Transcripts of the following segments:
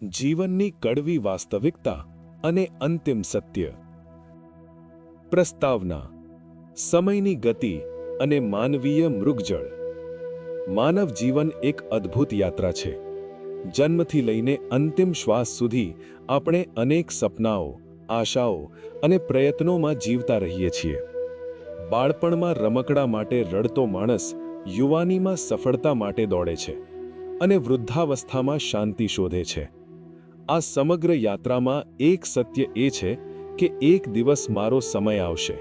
જીવનની કડવી વાસ્તવિકતા અને અંતિમ સત્ય. પ્રસ્તાવના: સમયની ગતિ અને માનવીય મૃગજળ. માનવ જીવન એક અદ્ભુત યાત્રા છે. જન્મથી લઈને અંતિમ શ્વાસ સુધી આપણે અનેક સપનાઓ, આશાઓ અને પ્રયત્નોમાં જીવતા રહીએ છીએ. બાળપણમાં રમકડા માટે રડતો માણસ યુવાનીમાં સફળતા માટે દોડે છે અને વૃદ્ધાવસ્થામાં શાંતિ શોધે છે. આ સમગ્ર યાત્રામાં એક સત્ય એ છે કે એક દિવસ મારો સમય આવશે.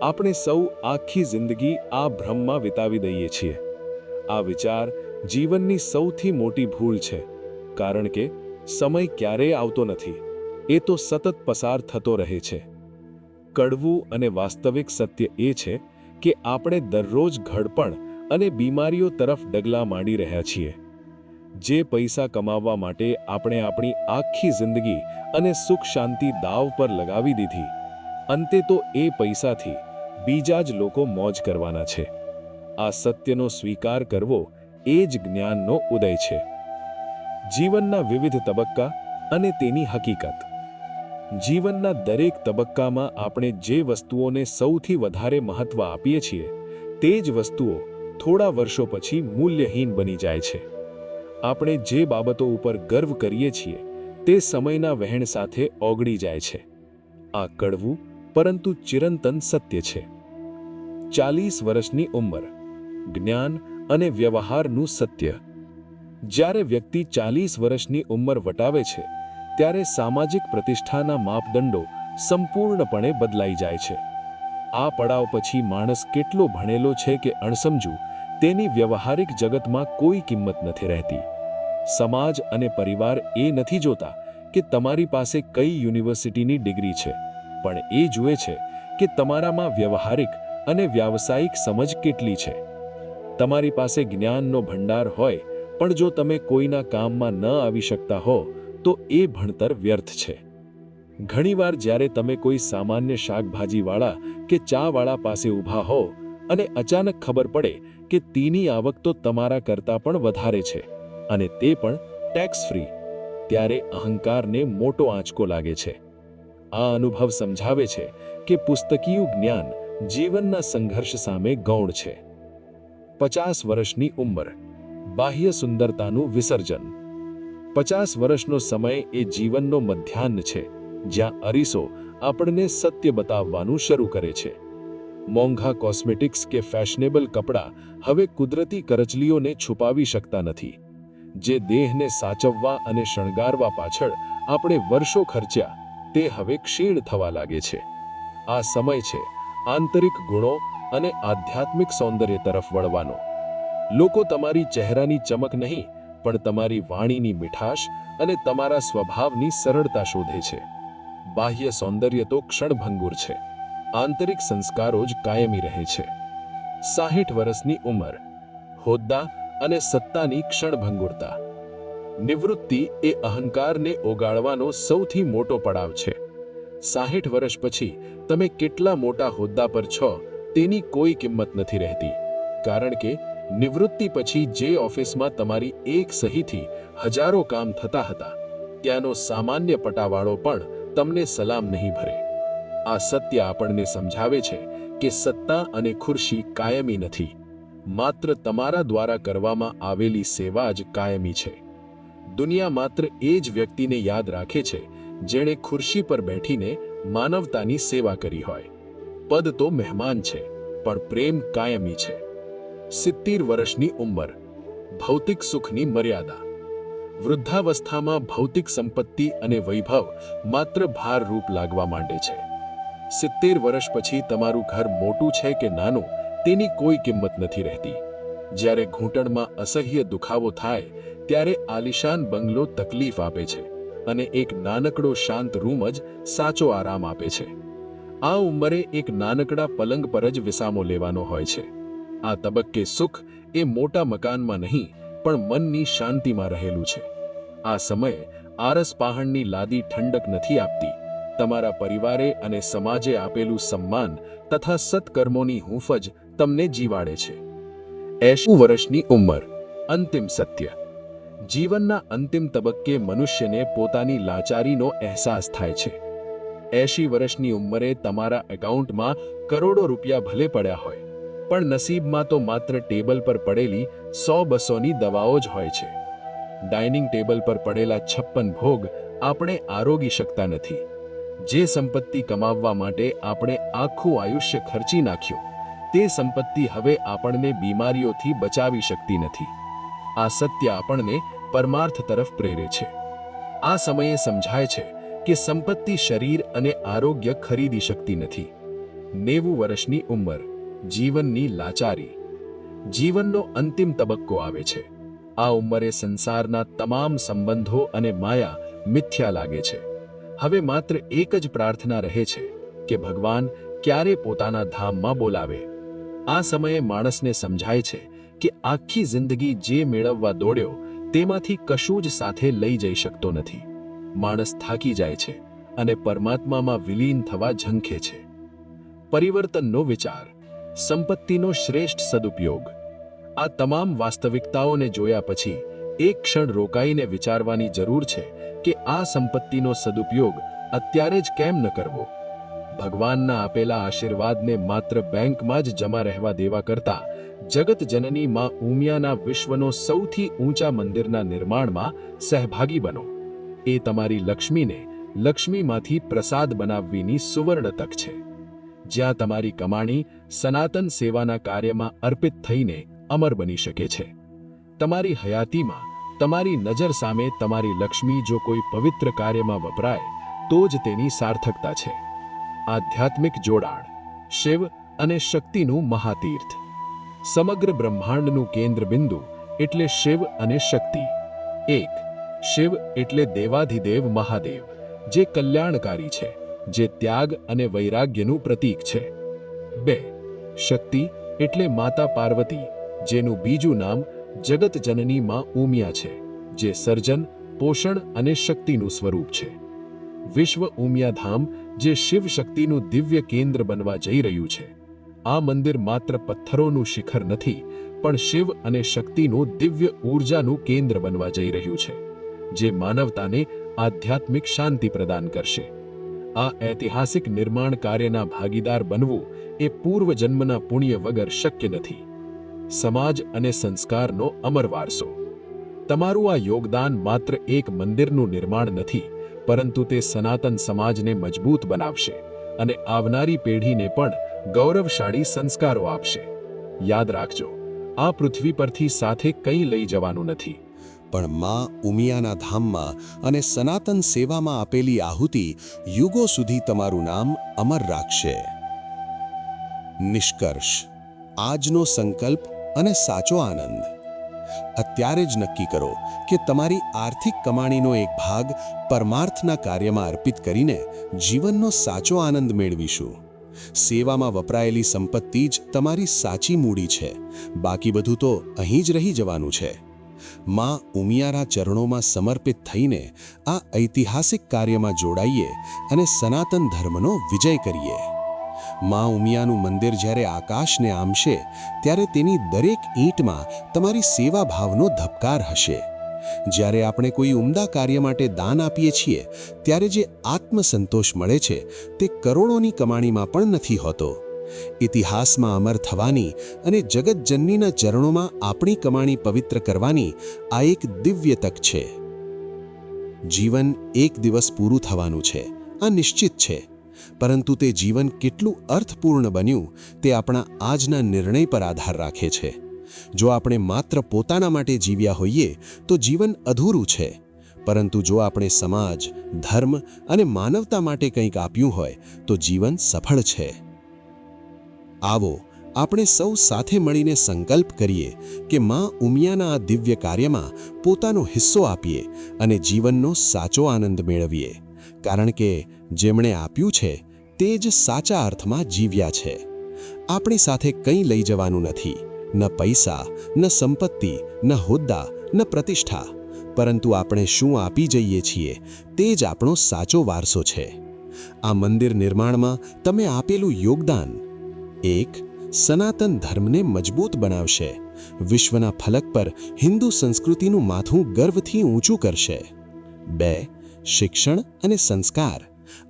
આપણે સૌ આખી જિંદગી આ ભ્રમમાં વિતાવી દઈએ છીએ. આ વિચાર જીવનની સૌથી મોટી ભૂલ છે, કારણ કે સમય ક્યારેય આવતો નથી, એ તો સતત પસાર થતો રહે છે. કડવું અને વાસ્તવિક સત્ય એ છે કે આપણે દરરોજ ઘડપણ અને બીમારીઓ તરફ ડગલા માંડી રહ્યા છીએ. જે પૈસા કમાવવા માટે આપણે આપણી આખી જિંદગી અને સુખ શાંતિ દાવ પર લગાવી દીધી, અંતે તો એ પૈસાથી બીજા જ લોકો મોજ કરવાના છે. આ સત્યનો સ્વીકાર કરવો એ જ જ્ઞાનનો ઉદય છે. જીવનના વિવિધ તબક્કા અને તેની હકીકત. જીવનના દરેક તબક્કામાં આપણે જે વસ્તુઓને સૌથી વધારે મહત્વ આપીએ છીએ, તે જ વસ્તુઓ થોડા વર્ષો પછી મૂલ્યહીન બની જાય છે. આપણે જે બાબતો ઉપર ગર્વ કરીએ છીએ, તે સમયના વહેણ સાથે ઓગળી જાય છે. આ કડવું પરંતુ ચિરંતન સત્ય છે. 40 વર્ષની ઉંમર. જ્ઞાન અને વ્યવહારનું સત્ય. જ્યારે વ્યક્તિ 40 વર્ષની ઉંમર વટાવે છે, ત્યારે સામાજિક પ્રતિષ્ઠાના માપદંડો સંપૂર્ણપણે બદલાઈ જાય છે. આ પડાવ પછી માણસ કેટલો ભણેલો છે કે અણસમજુ, તેની વ્યવહારિક જગતમાં કોઈ કિંમત નથી રહેતી. સમાજ અને પરિવાર એ નથી જોતા કે તમારી પાસે કઈ યુનિવર્સિટીની ડિગ્રી છે, પણ એ જુએ છે કે તમારામાં વ્યવહારિક અને વ્યાવસાયિક સમજ કેટલી છે. તમારી પાસે જ્ઞાનનો ભંડાર હોય, પણ જો તમે કોઈના કામમાં ન આવી શકતા હો, તો એ ભણતર વ્યર્થ છે. ઘણીવાર જ્યારે તમે કોઈ સામાન્ય શાકભાજીવાળા કે ચાવાળા પાસે ઊભા હો અને અચાનક ખબર પડે કે તેની આવક તો તમારા કરતાં પણ વધારે છે, અને તે પણ ટેક્સ ફ્રી, ત્યારે અહંકારને મોટો આંચકો લાગે છે. આ અનુભવ સમજાવે છે કે પુસ્તકીયું જ્ઞાન જીવનના સંઘર્ષ સામે ગૌણ છે. 50 વર્ષની ઉંમર. બાહ્ય સુંદરતાનું વિસર્જન. 50 વર્ષનો સમય એ જીવનનો મધ્યાહ્ન છે, જ્યાં અરીસો આપણને સત્ય બતાવવાનું શરૂ કરે છે. મોંઘા કોસ્મેટિક્સ કે ફેશનેબલ કપડાં હવે કુદરતી કરચલીઓને છુપાવી શકતા નથી. જે દેહને સાચવવા અને શણગારવા પાછળ આપણે વર્ષો ખર્ચ્યા, તે હવે ક્ષીણ થવા લાગે છે. આ સમય છે આંતરિક ગુણો અને આધ્યાત્મિક સૌંદર્ય તરફ વળવાનો. લોકો તમારી ચહેરાની ચમક નહીં, પણ તમારી વાણીની મીઠાશ અને તમારા સ્વભાવની સરળતા શોધે છે. બાહ્ય સૌંદર્ય તો ક્ષણભંગુર છે, આંતરિક સંસ્કારો જ કાયમી રહે છે. 60 વર્ષની ઉંમર. હોદ્દા અને સત્તાની ક્ષણભંગુરતા. નિવૃત્તિ એ અહંકારને ઓગાળવાનો સૌથી મોટો પડાવ છે. 60 વર્ષ પછી તમે કેટલા મોટા હોદ્દા પર છો તેની કોઈ કિંમત નથી રહેતી, કારણ કે નિવૃત્તિ પછી જે ઓફિસમાં તમારી એક સહીથી હજારો કામ થતા હતા, ત્યાંનો સામાન્ય પટાવાળો પણ તમને સલામ નહીં ભરે. આ સત્ય આપણને સમજાવે છે કે સત્તા અને ખુરશી કાયમી નથી, માત્ર તમારા દ્વારા કરવામાં આવેલી સેવા જ કાયમી છે. દુનિયા માત્ર એ જ વ્યક્તિને યાદ રાખે છે જેણે ખુરશી પર બેઠીને માનવતાની સેવા કરી હોય. પદ તો મહેમાન છે, પણ પ્રેમ કાયમી છે. 70 વર્ષની ઉંમર. ભૌતિક સુખની મર્યાદા. વૃદ્ધાવસ્થામાં ભૌતિક સંપત્તિ અને વૈભવ માત્ર ભારરૂપ લાગવા માંડે છે. 70 વર્ષ પછી તમારું ઘર મોટું છે કે નાનું, તેની કોઈ કિંમત નથી રહેતી. જ્યારે ઘૂંટણમાં અસહ્ય દુખાવો થાય, ત્યારે આલિશાન બંગલો તકલીફ આપે છે, અને એક નાનકડો શાંત રૂમ જ સાચો આરામ આપે છે. આ ઉંમરે એક નાનકડા પલંગ પર જ વિસામો લેવાનો હોય છે. આ તબક્કે સુખ એ મોટા મકાનમાં નહીં, પણ મનની શાંતિમાં રહેલું છે. આ સમયે આરસ પહાણની લાદી ઠંડક નથી આપતી, તમારા પરિવારે અને સમાજે આપેલું સન્માન તથા સત્કર્મોની હૂંફ જ તમને જીવાડે છે. 80 વર્ષની ઉંમર. અંતિમ સત્ય. જીવનના અંતિમ તબક્કે મનુષ્યને પોતાની લાચારીનો અહેસાસ થાય છે. 80 વર્ષની ઉંમરે તમારા એકાઉન્ટમાં કરોડો રૂપિયા ભલે પડ્યા હોય, પણ નસીબમાં તો માત્ર ટેબલ પર પડેલી 100-200ની દવાઓ જ હોય છે. ડાઇનિંગ ટેબલ પર પડેલા 56 ભોગ આપણે આરોગી શકતા નથી. જે સંપત્તિ કમાવવા માટે આપણે આખું આયુષ્ય ખર્ચી નાખ્યું, તે સંપત્તિ હવે આપણને બીમારીઓથી બચાવી શકતી નથી. આ સત્ય આપણને પરમાર્થ તરફ પ્રેરે છે. આ સમયે સમજાય છે કે સંપત્તિ શરીર અને આરોગ્ય ખરીદી શકતી નથી. 90 વર્ષની ઉંમર, જીવનની લાચારી. જીવનનો અંતિમ તબક્કો આવે છે. આ ઉંમરે સંસારના તમામ સંબંધો અને માયા મિથ્યા લાગે છે. હવે માત્ર એક જ પ્રાર્થના રહે છે કે ભગવાન ક્યારે પોતાના ધામમાં બોલાવે. આ સમયે માણસને સમજાય છે કે આખી જિંદગી જે મેળવવા દોડ્યો તેમાંથી કશું જ સાથે લઈ જઈ શકતો નથી. માણસ થાકી જાય છે અને પરમાત્મામાં વિલીન થવા ઝંખે છે. પરિવર્તનનો વિચાર, સંપત્તિનો શ્રેષ્ઠ સદુપયોગ. આ તમામ વાસ્તવિકતાઓને જોયા પછી એક ક્ષણ રોકાઈને વિચારવાની જરૂર છે કે આ સંપત્તિનો સદુપયોગ અત્યારે જ કેમ ન કરવો. ભગવાનના આપેલા આશીર્વાદને માત્ર બેંકમાં જ જમા રહેવા દેવા કરતા જગત જનની માં ઉમિયાના વિશ્વનો સૌથી ઊંચા મંદિરના નિર્માણમાં સહભાગી બનો. એ તમારી લક્ષ્મીને લક્ષ્મીમાંથી પ્રસાદ બનાવવીની સુવર્ણ તક છે. જ્યાં તમારી કમાણી સનાતન સેવાના કાર્યમાં અર્પિત થઈને અમર બની શકે છે. તમારી હયાતીમાં તમારી નજર સામે તમારી લક્ષ્મી જો કોઈ પવિત્ર કાર્યમાં વપરાય તો જ તેની સાર્થકતા છે. આધ્યાત્મિક જોડાણ, શિવ અને શક્તિનું મહાતીર્થ. સમગ્ર બ્રહ્માંડનું કેન્દ્રબિંદુ એટલે શિવ અને શક્તિ. 1. શિવ એટલે દેવાધિદેવ મહાદેવ, જે કલ્યાણકારી છે, જે ત્યાગ અને વૈરાગ્યનું પ્રતીક છે. 2. શક્તિ એટલે માતા પાર્વતી, જેનું બીજું નામ જગત જનની માં ઉમિયા છે, જે સર્જન, પોષણ અને શક્તિનું સ્વરૂપ છે. વિશ્વ ઉમિયાધામ, જે શિવ શક્તિનું દિવ્ય કેન્દ્ર બનવા જઈ રહ્યું છે. આ મંદિર માત્ર પથ્થરોનું શિખર નથી, પણ શિવ અને શક્તિનું દિવ્ય ઊર્જાનું કેન્દ્ર બનવા જઈ રહ્યું છે, જે માનવતાને આધ્યાત્મિક શાંતિ પ્રદાન કરશે. આ ઐતિહાસિક નિર્માણ કાર્યના ભાગીદાર બનવું એ પૂર્વજન્મના પુણ્ય વગર શક્ય નથી. સમાજ અને સંસ્કારનો અમર વારસો. તમારું આ યોગદાન માત્ર એક મંદિરનું નિર્માણ નથી, પરંતુ તે સનાતન સમાજને મજબૂત બનાવશે અને આવનારી પેઢીને પણ ગૌરવશાળી સંસ્કારો આપશે. યાદ રાખજો, આ પૃથ્વી પરથી સાથે કંઈ લઈ જવાનું નથી, પણ માં ઉમિયાના ધામમાં અને સનાતન સેવામાં આપેલી આહુતિ યુગો સુધી તમારું નામ અમર રાખશે. નિષ્કર્ષ, આજનો સંકલ્પ અને સાચો આનંદ. અત્યારે જ નક્કી કરો કે તમારી આર્થિક કમાણીનો એક ભાગ પરમાર્થના કાર્યમાં અર્પિત કરીને જીવનનો સાચો આનંદ મેળવીશું. સેવામાં વપરાયેલી સંપત્તિ જ તમારી સાચી મૂડી છે. બાકી બધું તો અહીં જ રહી જવાનું છે. માં ઉમિયાના ચરણોમાં સમર્પિત થઈને આ ઐતિહાસિક કાર્યમાં જોડાઈએ અને સનાતન ધર્મનો વિજય કરીએ. માં ઉમિયાનું મંદિર જ્યારે આકાશને આંબશે, ત્યારે તેની દરેક ઈંટમાં તમારી સેવા ભાવનો ધબકાર હશે. જ્યારે આપણે કોઈ ઉમદા કાર્ય માટે દાન આપીએ છીએ, ત્યારે જે આત્મસંતોષ મળે છે તે કરોડોની કમાણીમાં પણ નથી હોતો. ઇતિહાસમાં અમર થવાની અને જગતજનનીના ચરણોમાં આપણી કમાણી પવિત્ર કરવાની આ એક દિવ્ય તક છે. જીવન એક દિવસ પૂરું થવાનું છે, આ નિશ્ચિત છે, પરંતુ તે જીવન કેટલું અર્થપૂર્ણ બન્યું તે આપણા આજના નિર્ણય પર આધાર રાખે છે. જો આપણે માત્ર પોતાના માટે જીવ્યા હોઈએ તો જીવન અધૂરું છે, પરંતુ જો આપણે સમાજ, ધર્મ અને માનવતા માટે કંઈક આપ્યું હોય તો જીવન સફળ છે. આવો આપણે સૌ સાથે મળીને સંકલ્પ કરીએ કે માં ઉમિયાના આ દિવ્ય કાર્યમાં પોતાનો હિસ્સો આપીએ અને જીવનનો સાચો આનંદ મેળવીએ, કારણ કે જેમણે આપ્યું છે તે જ સાચા અર્થમાં જીવ્યા છે. આપણી સાથે કંઈ લઈ જવાનું નથી, ન પૈસા, ન સંપત્તિ, ન હોદ્દા, ન પ્રતિષ્ઠા, પરંતુ આપણે શું આપી જઈએ છીએ તે જ આપણો સાચો વારસો છે. આ મંદિર નિર્માણમાં તમે આપેલું યોગદાન એક સનાતન ધર્મને મજબૂત બનાવશે વિશ્વના ફલક પર હિન્દુ સંસ્કૃતિનું માથું ગર્વથી ઊંચું કરશે. 2. શિક્ષણ અને સંસ્કાર.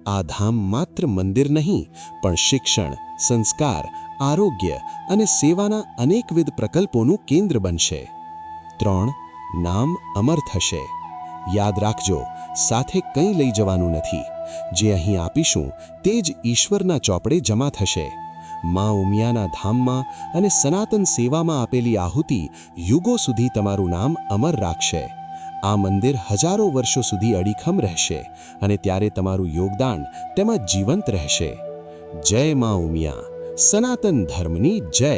આ ધામ માત્ર મંદિર નહીં, પણ શિક્ષણ, સંસ્કાર, આરોગ્ય અને સેવાના અનેકવિધ પ્રકલ્પોનું કેન્દ્ર બનશે. 3. નામ અમર થશે. યાદ રાખજો, સાથે કંઈ લઈ જવાનું નથી. જે અહીં આપીશું તે જ ઈશ્વરના ચોપડે જમા થશે. મા ઉમિયાના ધામમાં અને સનાતન સેવામાં આપેલી આહુતિ યુગો સુધી તમારું નામ અમર રાખશે. આ મંદિર હજારો વર્ષો સુધી અડીખમ રહેશે અને ત્યારે તમારું યોગદાન તેમાં જીવંત રહેશે. જય મા ઉમિયા, સનાતન ધર્મની જય.